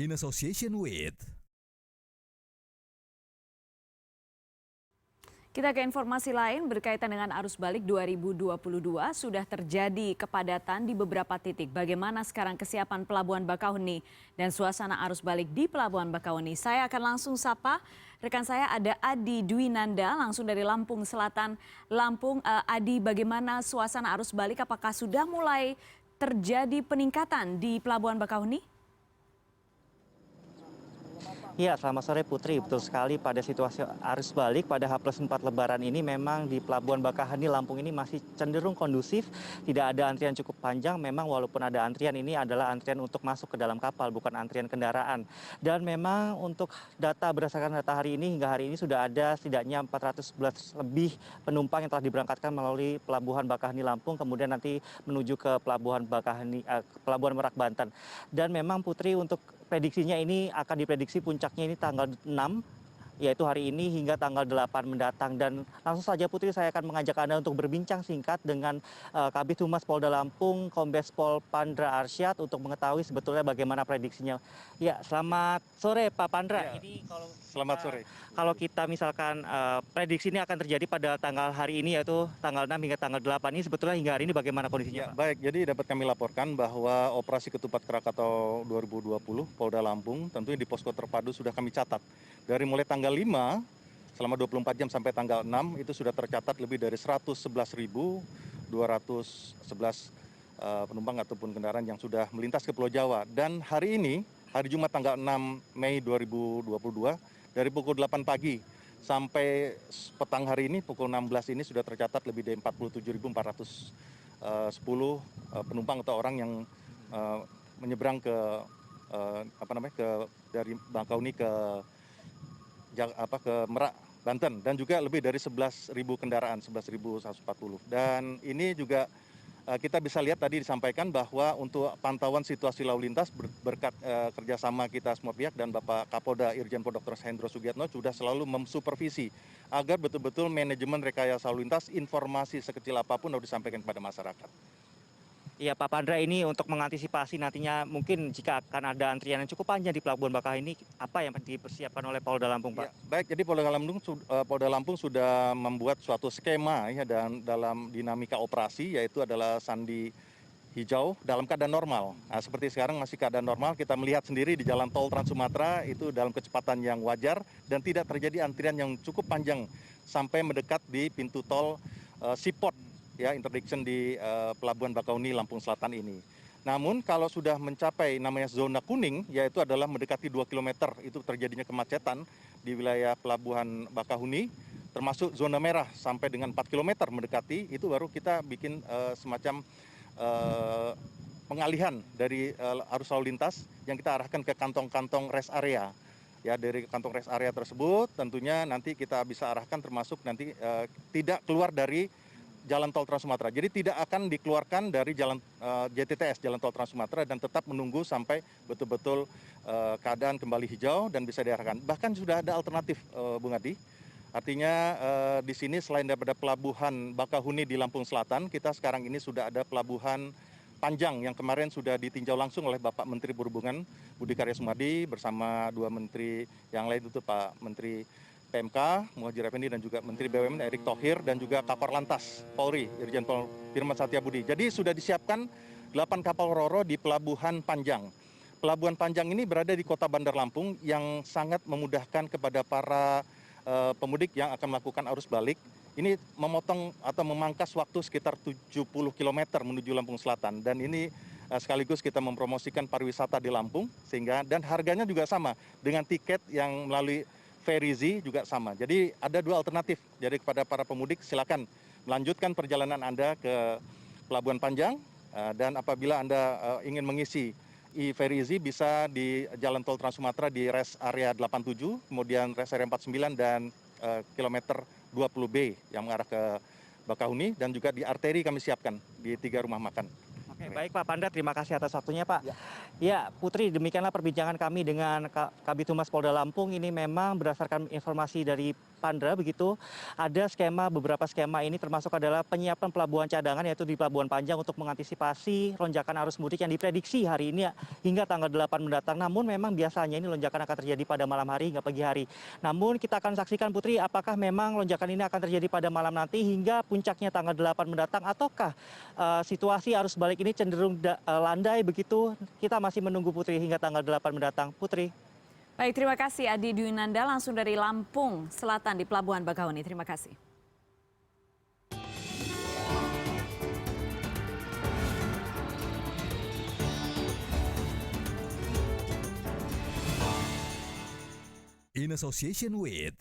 in association with. Kita ke informasi lain berkaitan dengan arus balik 2022 sudah terjadi kepadatan di beberapa titik. Bagaimana sekarang kesiapan Pelabuhan Bakauheni dan suasana arus balik di Pelabuhan Bakauheni? Saya akan langsung sapa rekan saya ada Adi Dwinanda langsung dari Lampung Selatan. Lampung, Adi, bagaimana suasana arus balik? Apakah sudah mulai terjadi peningkatan di Pelabuhan Bakauheni? Ya, selamat sore Putri. Betul sekali pada situasi arus balik pada H+4 Lebaran ini memang di Pelabuhan Bakauheni Lampung ini masih cenderung kondusif. Tidak ada antrian cukup panjang. Memang walaupun ada antrian, ini adalah antrian untuk masuk ke dalam kapal, bukan antrian kendaraan. Dan memang untuk berdasarkan data hari ini, hingga hari ini sudah ada setidaknya 411 lebih penumpang yang telah diberangkatkan melalui Pelabuhan Bakauheni Lampung, kemudian nanti menuju ke Pelabuhan Pelabuhan Merak Banten. Dan memang Putri, untuk prediksinya ini akan diprediksi puncaknya ini tanggal 6, yaitu hari ini hingga tanggal 8 mendatang. Dan langsung saja Putri, saya akan mengajak Anda untuk berbincang singkat dengan Kabid Humas Polda Lampung, Kombes Pol Pandra Arsyad, untuk mengetahui sebetulnya bagaimana prediksinya. Ya, selamat sore Pak Pandra. Ya, selamat sore. Kalau kita misalkan prediksi ini akan terjadi pada tanggal hari ini, yaitu tanggal 6 hingga tanggal 8 ini, sebetulnya hingga hari ini bagaimana kondisinya, Ya, Pak? baik, jadi dapat kami laporkan bahwa operasi Ketupat Krakatau 2020 Polda Lampung tentunya di posko terpadu sudah kami catat. Dari mulai tanggal 5 selama 24 jam sampai tanggal 6 itu sudah tercatat lebih dari 111.211 penumpang ataupun kendaraan yang sudah melintas ke Pulau Jawa. Dan hari ini, hari Jumat tanggal 6 Mei 2022, dari pukul 8 pagi sampai petang hari ini pukul 16 ini sudah tercatat lebih dari 47.410 penumpang atau orang yang menyeberang dari Bakauheni ke Merak Banten, dan juga lebih dari 11.000 kendaraan, 11.140. Dan ini juga kita bisa lihat tadi disampaikan bahwa untuk pantauan situasi lalu lintas berkat kerjasama kita semua pihak dan Bapak Kapolda Irjen Pol Dr. Hendro Sugiatno sudah selalu memsupervisi agar betul-betul manajemen rekayasa lalu lintas, informasi sekecil apapun harus disampaikan kepada masyarakat. Iya Pak Pandra, ini untuk mengantisipasi nantinya mungkin jika akan ada antrian yang cukup panjang di Pelabuhan Bakauheni, apa yang dipersiapkan oleh Polda Lampung, Pak? Ya, baik, jadi Polda Lampung sudah membuat suatu skema ya, dan dalam dinamika operasi, yaitu adalah sandi hijau dalam keadaan normal. Nah, seperti sekarang masih keadaan normal, kita melihat sendiri di jalan tol Trans Sumatera itu dalam kecepatan yang wajar dan tidak terjadi antrian yang cukup panjang sampai mendekat di pintu tol Sipot, ya, interdiction di Pelabuhan Bakauheni Lampung Selatan ini. Namun kalau sudah mencapai namanya zona kuning, yaitu adalah mendekati 2 km, itu terjadinya kemacetan di wilayah Pelabuhan Bakauheni, termasuk zona merah sampai dengan 4 km mendekati, itu baru kita bikin semacam pengalihan dari arus lalu lintas yang kita arahkan ke kantong-kantong rest area. Ya, dari kantong rest area tersebut tentunya nanti kita bisa arahkan termasuk nanti tidak keluar dari Jalan Tol Trans Sumatera. Jadi tidak akan dikeluarkan dari jalan JTTS, Jalan Tol Trans Sumatera, dan tetap menunggu sampai betul-betul keadaan kembali hijau dan bisa diarahkan. Bahkan sudah ada alternatif, Bung Adi. Artinya di sini selain daripada Pelabuhan Bakauheni di Lampung Selatan, kita sekarang ini sudah ada Pelabuhan Panjang yang kemarin sudah ditinjau langsung oleh Bapak Menteri Perhubungan Budi Karya Sumadi bersama dua menteri yang lain, itu Pak Menteri PMK Muhadjir Effendi dan juga Menteri BUMN Erick Thohir, dan juga Kakor Lantas Polri Irjen Pol Firman Satyabudi. Jadi sudah disiapkan 8 kapal ro-ro di Pelabuhan Panjang. Pelabuhan Panjang ini berada di Kota Bandar Lampung yang sangat memudahkan kepada para pemudik yang akan melakukan arus balik. Ini memotong atau memangkas waktu sekitar 70 km menuju Lampung Selatan, dan ini sekaligus kita mempromosikan pariwisata di Lampung, sehingga dan harganya juga sama dengan tiket yang melalui Ferizi juga sama. Jadi ada dua alternatif. Jadi kepada para pemudik, silakan melanjutkan perjalanan Anda ke Pelabuhan Panjang, dan apabila Anda ingin mengisi e-Ferizi bisa di Jalan Tol Trans Sumatera di rest area 87, kemudian rest area 49 dan kilometer 20B yang mengarah ke Bakauheni, dan juga di arteri kami siapkan di 3 rumah makan. Oke, baik Pak Pandra, terima kasih atas waktunya Pak. Ya, Putri, demikianlah perbincangan kami dengan Kabid Humas Polda Lampung. Ini memang berdasarkan informasi dari Pandra begitu, ada beberapa skema ini termasuk adalah penyiapan pelabuhan cadangan yaitu di Pelabuhan Panjang untuk mengantisipasi lonjakan arus mudik yang diprediksi hari ini hingga tanggal 8 mendatang. Namun memang biasanya ini lonjakan akan terjadi pada malam hari hingga pagi hari. Namun kita akan saksikan Putri apakah memang lonjakan ini akan terjadi pada malam nanti hingga puncaknya tanggal 8 mendatang ataukah situasi arus balik ini cenderung landai begitu. Kita masih menunggu Putri hingga tanggal 8 mendatang. Putri. Baik, terima kasih Adi Dwinanda langsung dari Lampung Selatan di Pelabuhan Bakahuni. Terima kasih. In association with